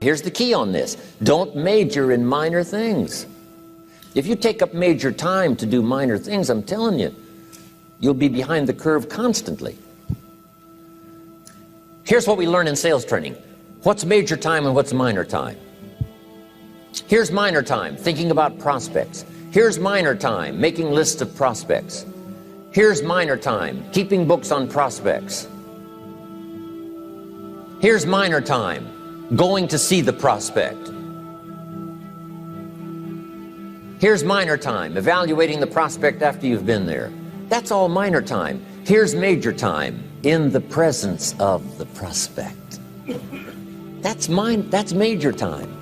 Here's the key on this. Don't major in minor things. If you take up major time to do minor things, I'm telling you, you'll be behind the curve constantly. Here's what we learn in sales training. What's major time and what's minor time? Here's minor time, thinking about prospects. Here's minor time, making lists of prospects. Here's minor time, keeping books on prospects. Here's minor time, going to see the prospect. Here's minor time, evaluating the prospect after you've been there. That's all minor time. Here's major time, in the presence of the prospect. That's major time.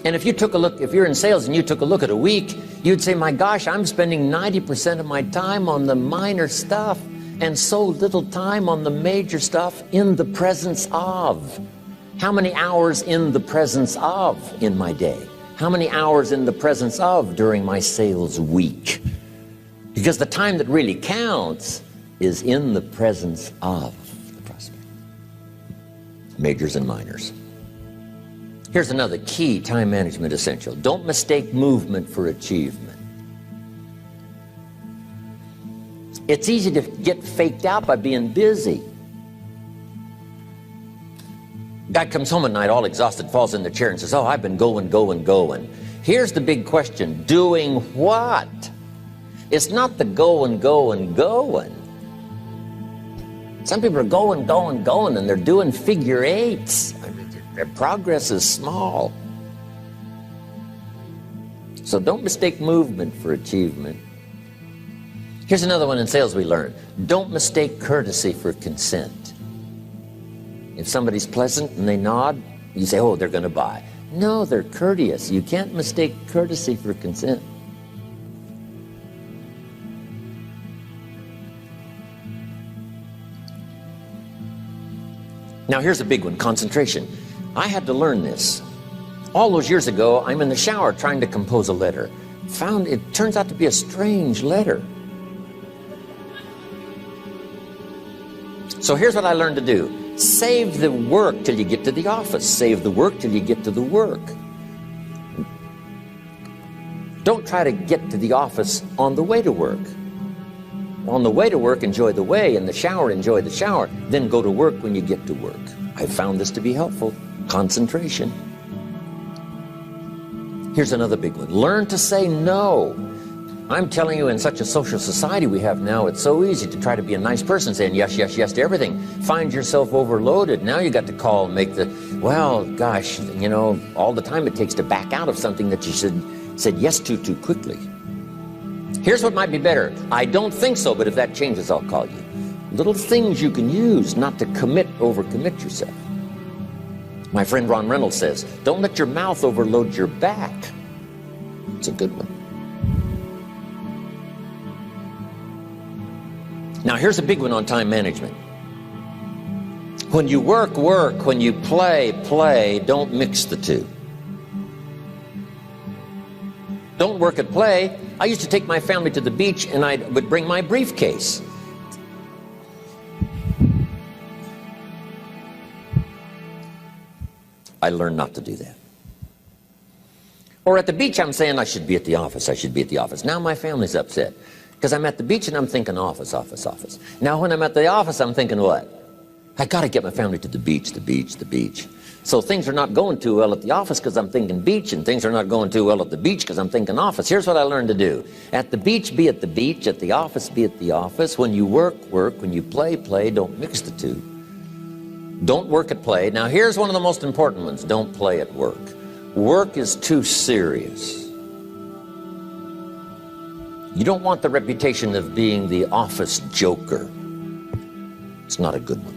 And if you took a look, if you're in sales and you took a look at a week, you'd say, my gosh, I'm spending 90% of my time on the minor stuff and so little time on the major stuff in the presence of. How many hours in the presence of in my day? How many hours in the presence of during my sales week? Because the time that really counts is in the presence of the prospect. Majors and minors. Here's another key time management essential. Don't mistake movement for achievement. It's easy to get faked out by being busy. Guy comes home at night all exhausted, falls in the chair and says, oh, I've been going. Here's the big question. Doing what? It's not the going. Some people are going, and they're doing figure eights. I mean, their progress is small. So don't mistake movement for achievement. Here's another one in sales we learned. Don't mistake courtesy for consent. If somebody's pleasant and they nod, you say, oh, they're going to buy. No, they're courteous. You can't mistake courtesy for consent. Now here's a big one, concentration. I had to learn this. All those years ago, I'm in the shower trying to compose a letter. Found it turns out to be a strange letter. So here's what I learned to do. Save the work till you get to the office. Save the work till you get to the work. Don't try to get to the office on the way to work. On the way to work, enjoy the way. In the shower, enjoy the shower. Then go to work when you get to work. I found this to be helpful. Concentration. Here's another big one. Learn to say no. I'm telling you, in such a social society we have now, it's so easy to try to be a nice person, saying yes to everything. Find yourself overloaded. Now you got to call and make the, well, gosh, you know, all the time it takes to back out of something that you said yes to too quickly. Here's what might be better. I don't think so, but if that changes, I'll call you. Little things you can use not to overcommit yourself. My friend Ron Reynolds says, don't let your mouth overload your back. It's a good one. Now here's a big one on time management. When you work, work. When you play, play. Don't mix the two. Don't work at play. I used to take my family to the beach and I would bring my briefcase. I learned not to do that. Or at the beach, I'm saying I should be at the office. I should be at the office. Now my family's upset because I'm at the beach and I'm thinking office. Now when I'm at the office, I'm thinking what? I got to get my family to the beach. So things are not going too well at the office because I'm thinking beach, and things are not going too well at the beach because I'm thinking office. Here's what I learned to do. At the beach, be at the beach. At the office, be at the office. When you work, work. When you play, play. Don't mix the two. Don't work at play. Now here's one of the most important ones. Don't play at work. Work is too serious. You don't want the reputation of being the office joker. It's not a good one.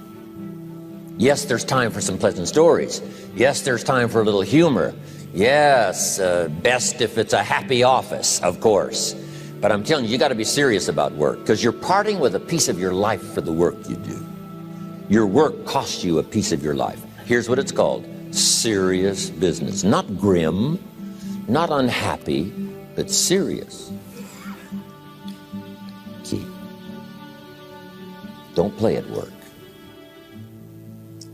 Yes, there's time for some pleasant stories. Yes, there's time for a little humor. Yes, best if it's a happy office, of course. But I'm telling you, you got to be serious about work because you're parting with a piece of your life for the work you do. Your work costs you a piece of your life. Here's what it's called. Serious business. Not grim, not unhappy, but serious. Key. Don't play at work.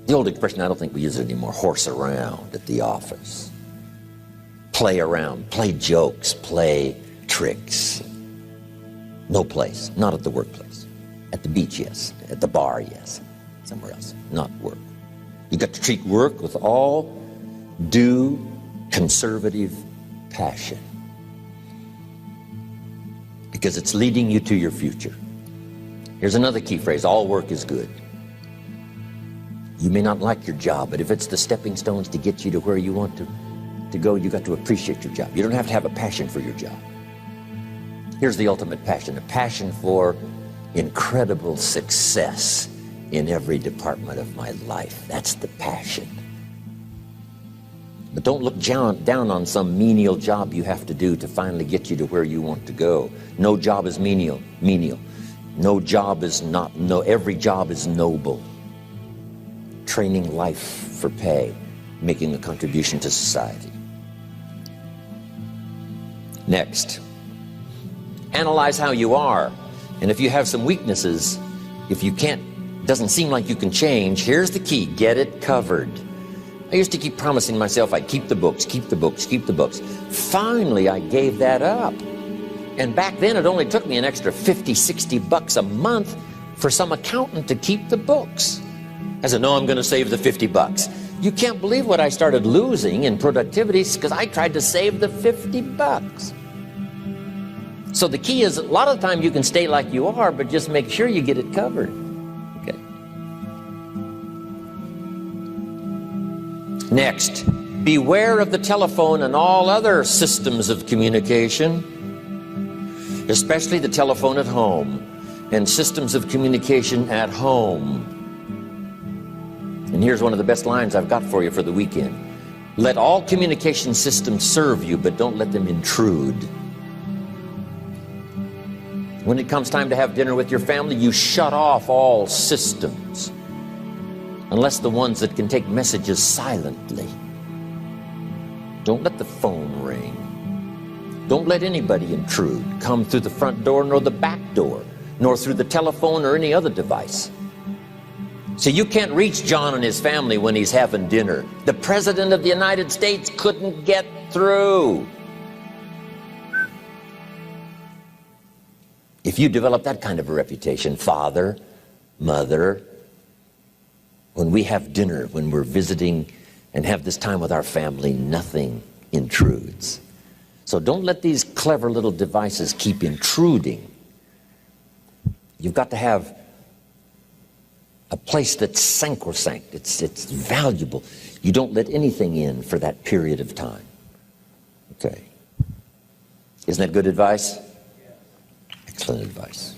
The old expression, I don't think we use it anymore, horse around at the office. Play around, play jokes, play tricks. No place, not at the workplace. At the beach, yes. At the bar, yes. Somewhere else, not work. You've got to treat work with all due conservative passion, because it's leading you to your future. Here's another key phrase: all work is good. You may not like your job, but if it's the stepping stones to get you to where you want to go, you got to appreciate your job. You don't have to have a passion for your job. Here's the ultimate passion: a passion for incredible success in every department of my life. That's the passion. But don't look down on some menial job you have to do to finally get you to where you want to go. No job is menial. No job is not, every job is noble. Training life for pay, making a contribution to society. Next, analyze how you are. And if you have some weaknesses, if you can't, doesn't seem like you can change, here's the key: get it covered. I used to keep promising myself I'd keep the books, keep the books, keep the books. Finally, I gave that up. And back then, it only took me an extra $50, $60 a month for some accountant to keep the books. I said, no, I'm going to save the $50. You can't believe what I started losing in productivity because I tried to save the $50. So the key is, a lot of the time you can stay like you are, but just make sure you get it covered. Okay. Next, beware of the telephone and all other systems of communication, especially the telephone at home and systems of communication at home. And here's one of the best lines I've got for you for the weekend: let all communication systems serve you, but don't let them intrude. When it comes time to have dinner with your family, you shut off all systems, unless the ones that can take messages silently. Don't let the phone ring. Don't let anybody intrude, come through the front door nor the back door, nor through the telephone or any other device. So you can't reach John and his family when he's having dinner. The President of the United States couldn't get through. If you develop that kind of a reputation, father, mother, when we have dinner, when we're visiting and have this time with our family, nothing intrudes. So don't let these clever little devices keep intruding. You've got to have a place that's sacrosanct, it's valuable. You don't let anything in for that period of time. Okay. Isn't that good advice? Excellent advice.